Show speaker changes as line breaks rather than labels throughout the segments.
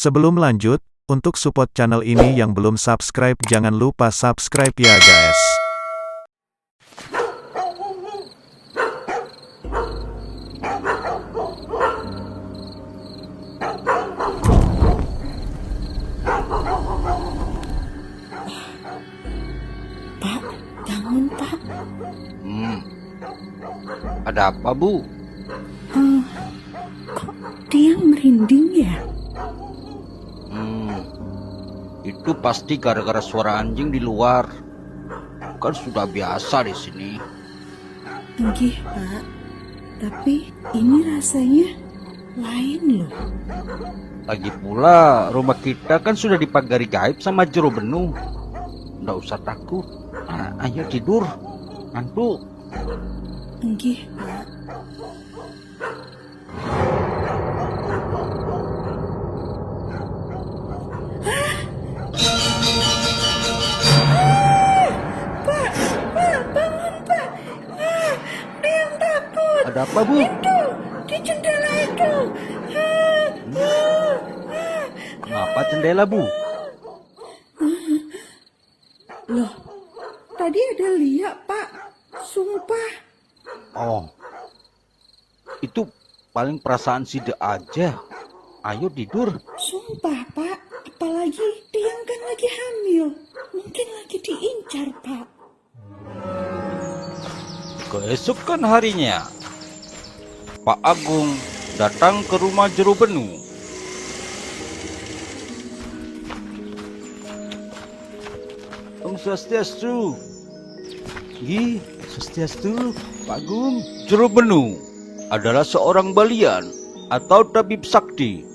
Sebelum lanjut, untuk support channel ini yang belum subscribe jangan lupa subscribe ya guys.
Pak, bangun Pak.
Ada apa, Bu?
Kok dia merinding ya?
Itu pasti gara-gara suara anjing di luar. Kan sudah biasa di sini.
Enggih Pak, tapi ini rasanya lain loh.
Lagi pula, rumah kita kan sudah dipagari gaib sama jero benuh. Nggak usah takut. Ayo tidur. Ngantuk.
Enggih Pak.
Ada apa, Bu?
Itu, di jendela itu.
Kenapa jendela, Bu?
Loh, tadi ada liak Pak. Sumpah.
Oh, itu paling perasaan Sida aja. Ayo tidur.
Sumpah Pak, apalagi Tiang kan lagi hamil. Mungkin lagi diincar Pak.
Keesokan harinya, Pak Agung datang ke rumah jero benuh. Om Swastiastu. Gi, Swastiastu, Pak Agung. Jero benuh adalah seorang balian atau tabib sakti.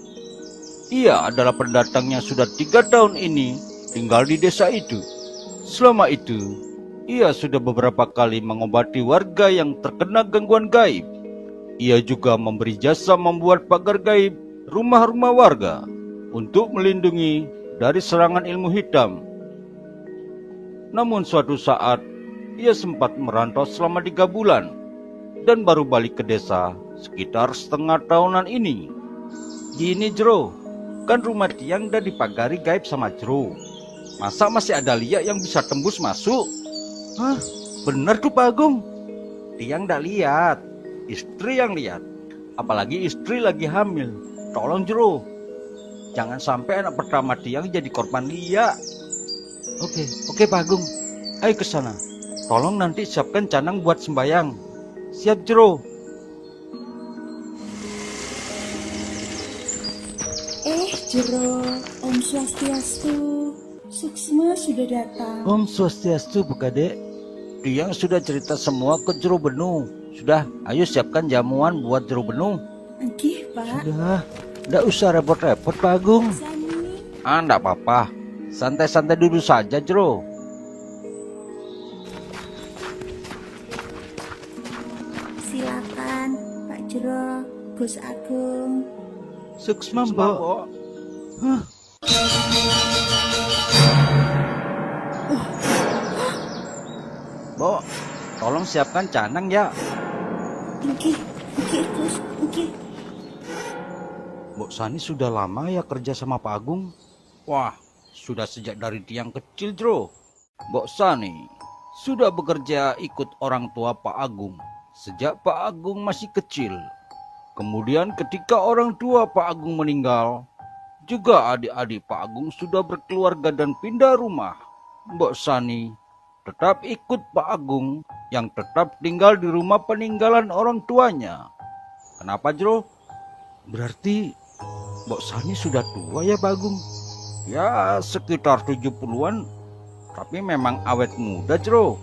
Ia adalah pendatang yang sudah 3 tahun ini tinggal di desa itu. Selama itu, ia sudah beberapa kali mengobati warga yang terkena gangguan gaib. Ia juga memberi jasa membuat pagar gaib rumah-rumah warga untuk melindungi dari serangan ilmu hitam. Namun suatu saat, ia sempat merantau selama 3 bulan dan baru balik ke desa sekitar setengah tahunan ini. Gini Jero, kan rumah Tiang udah dipagari gaib sama Jero. Masa masih ada liak yang bisa tembus masuk? Hah? Bener tuh Pak Agung. Tiang ndak lihat, istri yang lihat. Apalagi istri lagi hamil. Tolong Jero, jangan sampai anak pertama Tiang jadi korban liak. Oke Pak Agung. Ayo ke sana. Tolong nanti siapkan canang buat sembayang. Siap Jero.
Jero, Om Swastiastu. Suksma sudah datang.
Om Swastiastu Bu Kade. Tiang sudah cerita semua ke jero benuh. Sudah, ayo siapkan jamuan buat jero benuh.
Enggih Pak.
Sudah, ndak usah repot-repot Pak Agung.
Sani.
Ndak apa-apa. Santai-santai dulu saja Jero.
Silakan Pak Jero, Bos Agung.
Suksma Mbak. Hah? Bo, tolong siapkan canang ya.
Enggih Bos, enggih.
Mbok Sani sudah lama ya kerja sama Pak Agung? Wah, sudah sejak dari Tiang kecil, Jero. Mbok Sani sudah bekerja ikut orang tua Pak Agung sejak Pak Agung masih kecil. Kemudian ketika orang tua Pak Agung meninggal, juga adik-adik Pak Agung sudah berkeluarga dan pindah rumah. Mbok Sani tetap ikut Pak Agung yang tetap tinggal di rumah peninggalan orang tuanya. Kenapa, Jero? Berarti Mbok Sani sudah tua ya Pak Agung? Ya sekitar 70-an, tapi memang awet muda Jero.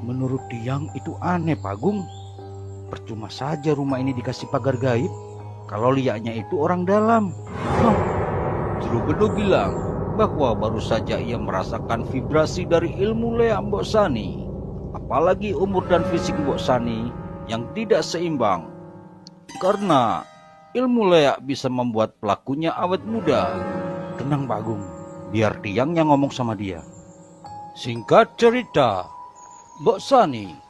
Menurut Tiang itu aneh Pak Agung. Percuma saja rumah ini dikasih pagar gaib kalau liaknya itu orang dalam. Jero benuh bilang bahwa baru saja ia merasakan vibrasi dari ilmu leak Mbok Sani. Apalagi umur dan fisik Mbok Sani yang tidak seimbang. Karena ilmu leak bisa membuat pelakunya awet muda. Tenang Pak Agung, biar Tiang yang ngomong sama dia. Singkat cerita, Mbok Sani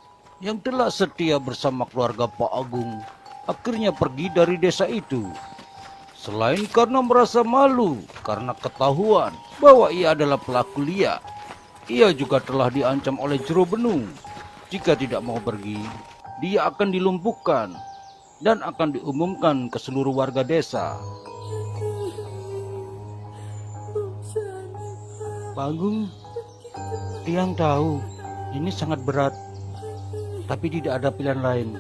yang telah setia bersama keluarga Pak Agung akhirnya pergi dari desa itu. Selain karena merasa malu karena ketahuan bahwa ia adalah pelaku liar, ia juga telah diancam oleh Jero Benung. Jika tidak mau pergi, dia akan dilumpuhkan dan akan diumumkan ke seluruh warga desa. Pak Agung, Tiang tahu ini sangat berat, tapi tidak ada pilihan lain.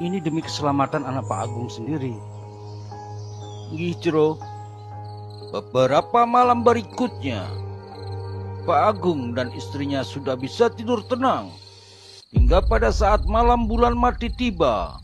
Ini demi keselamatan anak Pak Agung sendiri. Nggih, Jero. Beberapa malam berikutnya, Pak Agung dan istrinya sudah bisa tidur tenang. Hingga pada saat malam bulan mati tiba.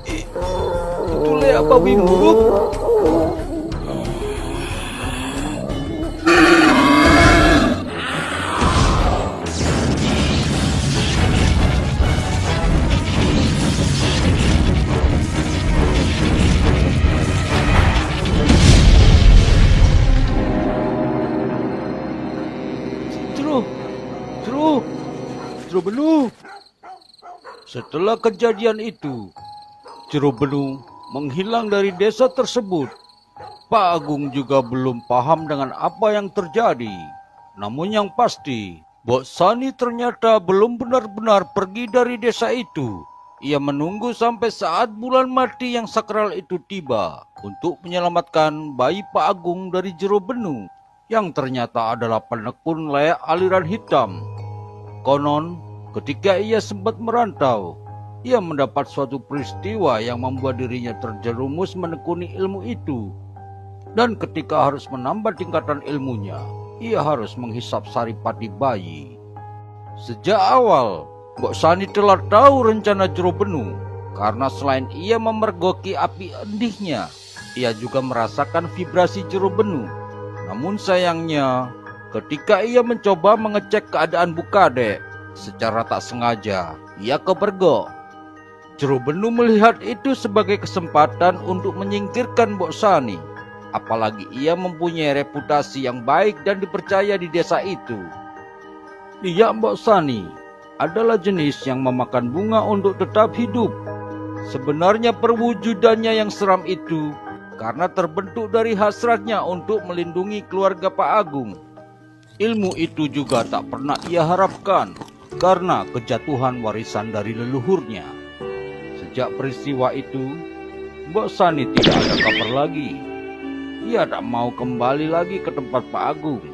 Itu Lea babi buruk. Jero Benung. Setelah kejadian itu, Jero Benung menghilang dari desa tersebut. Pak Agung juga belum paham dengan apa yang terjadi. Namun yang pasti, Mbok Sani ternyata belum benar-benar pergi dari desa itu. Ia menunggu sampai saat bulan mati yang sakral itu tiba untuk menyelamatkan bayi Pak Agung dari Jero Benung yang ternyata adalah penekun Lea aliran hitam. Konon, ketika ia sempat merantau, ia mendapat suatu peristiwa yang membuat dirinya terjerumus menekuni ilmu itu. Dan ketika harus menambah tingkatan ilmunya, ia harus menghisap saripati bayi. Sejak awal, Mbok Sani telah tahu rencana Jero Benung, karena selain ia memergoki api endihnya, ia juga merasakan vibrasi Jero Benung. Namun sayangnya, ketika ia mencoba mengecek keadaan Bukadek, secara tak sengaja ia kepergok. Jero Benung melihat itu sebagai kesempatan untuk menyingkirkan Mbok Sani. Apalagi ia mempunyai reputasi yang baik dan dipercaya di desa itu. Dia, Mbok Sani, adalah jenis yang memakan bunga untuk tetap hidup. Sebenarnya perwujudannya yang seram itu karena terbentuk dari hasratnya untuk melindungi keluarga Pak Agung. Ilmu itu juga tak pernah ia harapkan karena kejatuhan warisan dari leluhurnya. Sejak peristiwa itu, Mbok Sani tidak ada kabar lagi. Ia tak mau kembali lagi ke tempat Pak Agung.